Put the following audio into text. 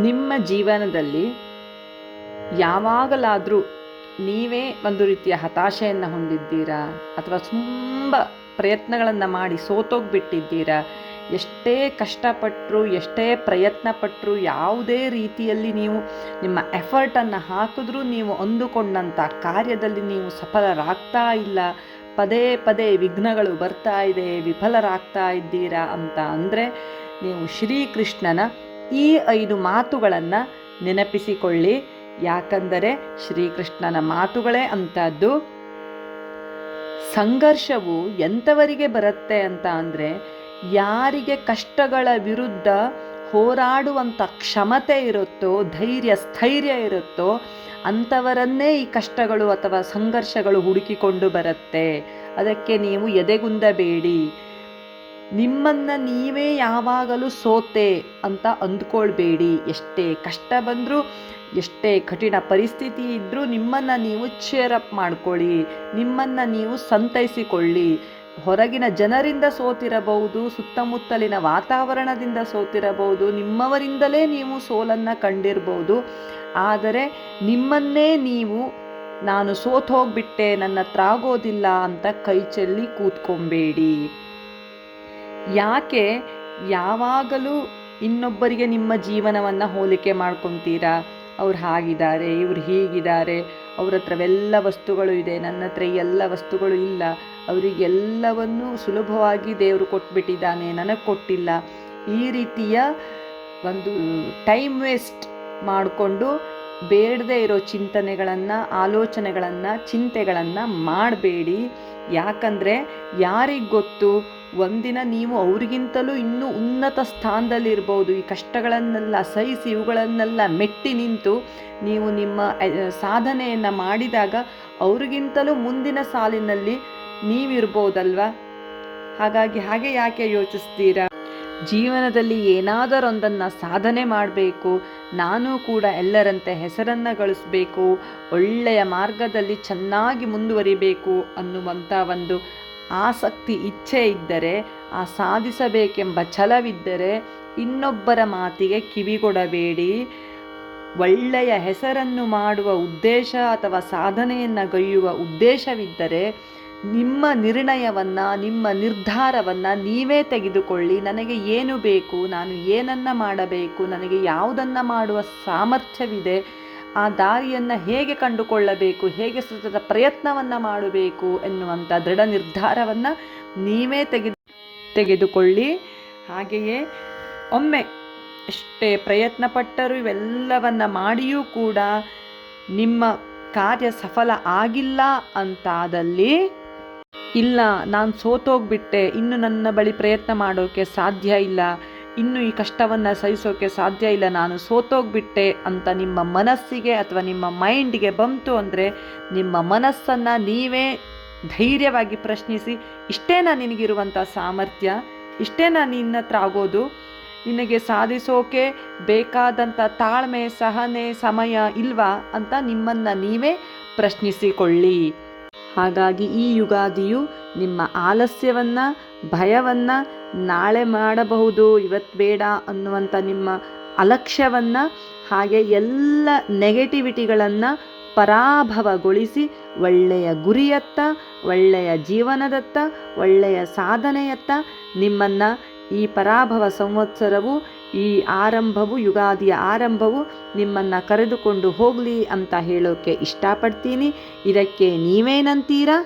ನಿಮ್ಮ ಜೀವನದಲ್ಲಿ ಯಾವಾಗಲಾದರೂ ನೀವೇ ಒಂದು ರೀತಿಯ ಹತಾಶೆಯನ್ನು ಹೊಂದಿದ್ದೀರಾ ಅಥವಾ ತುಂಬ ಪ್ರಯತ್ನಗಳನ್ನು ಮಾಡಿ ಸೋತೋಗ್ಬಿಟ್ಟಿದ್ದೀರಾ? ಎಷ್ಟೇ ಕಷ್ಟಪಟ್ಟರು, ಎಷ್ಟೇ ಪ್ರಯತ್ನ ಪಟ್ಟರು, ಯಾವುದೇ ರೀತಿಯಲ್ಲಿ ನೀವು ನಿಮ್ಮ ಎಫರ್ಟನ್ನು ಹಾಕಿದ್ರೂ ನೀವು ಅಂದುಕೊಂಡಂಥ ಕಾರ್ಯದಲ್ಲಿ ನೀವು ಸಫಲರಾಗ್ತಾ ಇಲ್ಲ, ಪದೇ ಪದೇ ವಿಘ್ನಗಳು ಬರ್ತಾ ಇದೆ, ವಿಫಲರಾಗ್ತಾ ಇದ್ದೀರಾ ಅಂತ ಅಂದರೆ ನೀವು ಶ್ರೀಕೃಷ್ಣನ ಈ 5 ಮಾತುಗಳನ್ನು ನೆನಪಿಸಿಕೊಳ್ಳಿ. ಯಾಕಂದರೆ ಶ್ರೀಕೃಷ್ಣನ ಮಾತುಗಳೇ ಅಂಥದ್ದು. ಸಂಘರ್ಷವು ಎಂಥವರಿಗೆ ಬರುತ್ತೆ ಅಂತ ಅಂದರೆ, ಯಾರಿಗೆ ಕಷ್ಟಗಳ ವಿರುದ್ಧ ಹೋರಾಡುವಂಥ ಕ್ಷಮತೆ ಇರುತ್ತೋ, ಧೈರ್ಯ ಸ್ಥೈರ್ಯ ಇರುತ್ತೋ ಅಂಥವರನ್ನೇ ಈ ಕಷ್ಟಗಳು ಅಥವಾ ಸಂಘರ್ಷಗಳು ಹುಡುಕಿಕೊಂಡು ಬರುತ್ತೆ. ಅದಕ್ಕೆ ನೀವು ಎದೆಗುಂದಬೇಡಿ. ನಿಮ್ಮನ್ನು ನೀವೇ ಯಾವಾಗಲೂ ಸೋತೆ ಅಂತ ಅಂದ್ಕೊಳ್ಬೇಡಿ. ಎಷ್ಟೇ ಕಷ್ಟ ಬಂದರೂ, ಎಷ್ಟೇ ಕಠಿಣ ಪರಿಸ್ಥಿತಿ ಇದ್ದರೂ ನಿಮ್ಮನ್ನು ನೀವು ಚೇರಪ್ ಮಾಡ್ಕೊಳ್ಳಿ, ನಿಮ್ಮನ್ನು ನೀವು ಸಂತೈಸಿಕೊಳ್ಳಿ. ಹೊರಗಿನ ಜನರಿಂದ ಸೋತಿರಬಹುದು, ಸುತ್ತಮುತ್ತಲಿನ ವಾತಾವರಣದಿಂದ ಸೋತಿರಬಹುದು, ನಿಮ್ಮವರಿಂದಲೇ ನೀವು ಸೋಲನ್ನು ಕಂಡಿರ್ಬೋದು. ಆದರೆ ನಿಮ್ಮನ್ನೇ ನೀವು ನಾನು ಸೋತು ಹೋಗ್ಬಿಟ್ಟೆ, ನನ್ನ ಹತ್ರ ಆಗೋದಿಲ್ಲ ಅಂತ ಕೈ ಚೆಲ್ಲಿ ಕೂತ್ಕೊಬೇಡಿ. ಯಾಕೆ ಯಾವಾಗಲೂ ಇನ್ನೊಬ್ಬರಿಗೆ ನಿಮ್ಮ ಜೀವನವನ್ನು ಹೋಲಿಕೆ ಮಾಡ್ಕೊತೀರಾ? ಅವ್ರು ಹಾಗಿದ್ದಾರೆ, ಇವ್ರು ಹೀಗಿದ್ದಾರೆ, ಅವ್ರ ಹತ್ರವೆಲ್ಲ ವಸ್ತುಗಳು ಇದೆ, ನನ್ನ ಹತ್ರ ಎಲ್ಲ ವಸ್ತುಗಳು ಇಲ್ಲ, ಅವರಿಗೆಲ್ಲವನ್ನೂ ಸುಲಭವಾಗಿ ದೇವರು ಕೊಟ್ಬಿಟ್ಟಿದ್ದಾನೆ, ನನಗೆ ಕೊಟ್ಟಿಲ್ಲ. ಈ ರೀತಿಯ ಒಂದು ಟೈಮ್ ವೇಸ್ಟ್ ಮಾಡಿಕೊಂಡು ಬೇಡದೇ ಇರೋ ಚಿಂತನೆಗಳನ್ನು, ಆಲೋಚನೆಗಳನ್ನು, ಚಿಂತೆಗಳನ್ನು ಮಾಡಬೇಡಿ. ಯಾಕಂದರೆ ಯಾರಿಗೆ ಗೊತ್ತು, ಒಂದಿನ ನೀವು ಅವ್ರಿಗಿಂತಲೂ ಇನ್ನೂ ಉನ್ನತ ಸ್ಥಾನದಲ್ಲಿರ್ಬೋದು. ಈ ಕಷ್ಟಗಳನ್ನೆಲ್ಲ ಸಹಿಸಿ, ಇವುಗಳನ್ನೆಲ್ಲ ಮೆಟ್ಟಿ ನಿಂತು ನೀವು ನಿಮ್ಮ ಸಾಧನೆಯನ್ನು ಮಾಡಿದಾಗ ಅವ್ರಿಗಿಂತಲೂ ಮುಂದಿನ ಸಾಲಿನಲ್ಲಿ ನೀವಿರ್ಬೋದಲ್ವ. ಹಾಗಾಗಿ ಹಾಗೆ ಯಾಕೆ ಯೋಚಿಸ್ತೀರಾ? ಜೀವನದಲ್ಲಿ ಏನಾದರೊಂದನ್ನು ಸಾಧನೆ ಮಾಡಬೇಕು, ನಾನು ಕೂಡ ಎಲ್ಲರಂತೆ ಹೆಸರನ್ನು ಗಳಿಸಬೇಕು, ಒಳ್ಳೆಯ ಮಾರ್ಗದಲ್ಲಿ ಚೆನ್ನಾಗಿ ಮುಂದುವರಿಬೇಕು ಅನ್ನುವಂಥ ಒಂದು ಆಸಕ್ತಿ, ಇಚ್ಛೆ ಇದ್ದರೆ, ಆ ಸಾಧಿಸಬೇಕೆಂಬ ಛಲವಿದ್ದರೆ ಇನ್ನೊಬ್ಬರ ಮಾತಿಗೆ ಕಿವಿಗೊಡಬೇಡಿ. ಒಳ್ಳೆಯ ಹೆಸರನ್ನು ಮಾಡುವ ಉದ್ದೇಶ ಅಥವಾ ಸಾಧನೆಯನ್ನು ಗೈಯುವ ಉದ್ದೇಶವಿದ್ದರೆ ನಿಮ್ಮ ನಿರ್ಣಯವನ್ನು, ನಿಮ್ಮ ನಿರ್ಧಾರವನ್ನು ನೀವೇ ತೆಗೆದುಕೊಳ್ಳಿ. ನನಗೆ ಏನು ಬೇಕು, ನಾನು ಏನನ್ನು ಮಾಡಬೇಕು, ನನಗೆ ಯಾವುದನ್ನು ಮಾಡುವ ಸಾಮರ್ಥ್ಯವಿದೆ, ಆ ದಾರಿಯನ್ನು ಹೇಗೆ ಕಂಡುಕೊಳ್ಳಬೇಕು, ಹೇಗೆ ಸತತ ಪ್ರಯತ್ನವನ್ನು ಮಾಡಬೇಕು ಎನ್ನುವಂಥ ದೃಢ ನಿರ್ಧಾರವನ್ನು ನೀವೇ ತೆಗೆದುಕೊಳ್ಳಿ. ಹಾಗೆಯೇ ಒಮ್ಮೆ ಎಷ್ಟೇ ಪ್ರಯತ್ನ ಪಟ್ಟರೂ ಇವೆಲ್ಲವನ್ನು ಮಾಡಿಯೂ ಕೂಡ ನಿಮ್ಮ ಕಾರ್ಯ ಸಫಲ ಆಗಿಲ್ಲ ಅಂತಾದಲ್ಲಿ, ಇಲ್ಲ ನಾನು ಸೋತೋಗ್ಬಿಟ್ಟೆ, ಇನ್ನು ನನ್ನ ಬಳಿ ಪ್ರಯತ್ನ ಮಾಡೋಕ್ಕೆ ಸಾಧ್ಯ ಇಲ್ಲ, ಇನ್ನು ಈ ಕಷ್ಟವನ್ನು ಸಹಿಸೋಕ್ಕೆ ಸಾಧ್ಯ ಇಲ್ಲ, ನಾನು ಸೋತೋಗ್ಬಿಟ್ಟೆ ಅಂತ ನಿಮ್ಮ ಮನಸ್ಸಿಗೆ ಅಥವಾ ನಿಮ್ಮ ಮೈಂಡಿಗೆ ಬಂತು ಅಂದರೆ, ನಿಮ್ಮ ಮನಸ್ಸನ್ನು ನೀವೇ ಧೈರ್ಯವಾಗಿ ಪ್ರಶ್ನಿಸಿ, ಇಷ್ಟೇನಾ ನಿನಗಿರುವಂಥ ಸಾಮರ್ಥ್ಯ, ಇಷ್ಟೇನಾ ನಿನ್ನ ಹತ್ರ ಆಗೋದು, ನಿನಗೆ ಸಾಧಿಸೋಕೆ ಬೇಕಾದಂಥ ತಾಳ್ಮೆ, ಸಹನೆ, ಸಮಯ ಇಲ್ವಾ ಅಂತ ನಿಮ್ಮನ್ನು ನೀವೇ ಪ್ರಶ್ನಿಸಿಕೊಳ್ಳಿ. ಹಾಗಾಗಿ ಈ ಯುಗಾದಿಯು ನಿಮ್ಮ ಆಲಸ್ಯವನ್ನು, ಭಯವನ್ನು, ನಾಳೆ ಮಾಡಬಹುದು ಇವತ್ತು ಬೇಡ ಅನ್ನುವಂಥ ನಿಮ್ಮ ಅಲಕ್ಷ್ಯವನ್ನು, ಹಾಗೆ ಎಲ್ಲ ನೆಗೆಟಿವಿಟಿಗಳನ್ನು ಪರಾಭವಗೊಳಿಸಿ ಒಳ್ಳೆಯ ಗುರಿಯತ್ತ, ಒಳ್ಳೆಯ ಜೀವನದತ್ತ, ಒಳ್ಳೆಯ ಸಾಧನೆಯತ್ತ ನಿಮ್ಮನ್ನು ಈ ಪರಾಭವ ಸಂವತ್ಸರವು, ಈ ಆರಂಭವು, ಯುಗಾದಿಯ ಆರಂಭವು ನಿಮ್ಮನ್ನು ಕರೆದುಕೊಂಡು ಹೋಗಲಿ ಅಂತ ಹೇಳೋಕ್ಕೆ ಇಷ್ಟಪಡ್ತೀನಿ. ಇದಕ್ಕೆ ನೀವೇನಂತೀರಾ?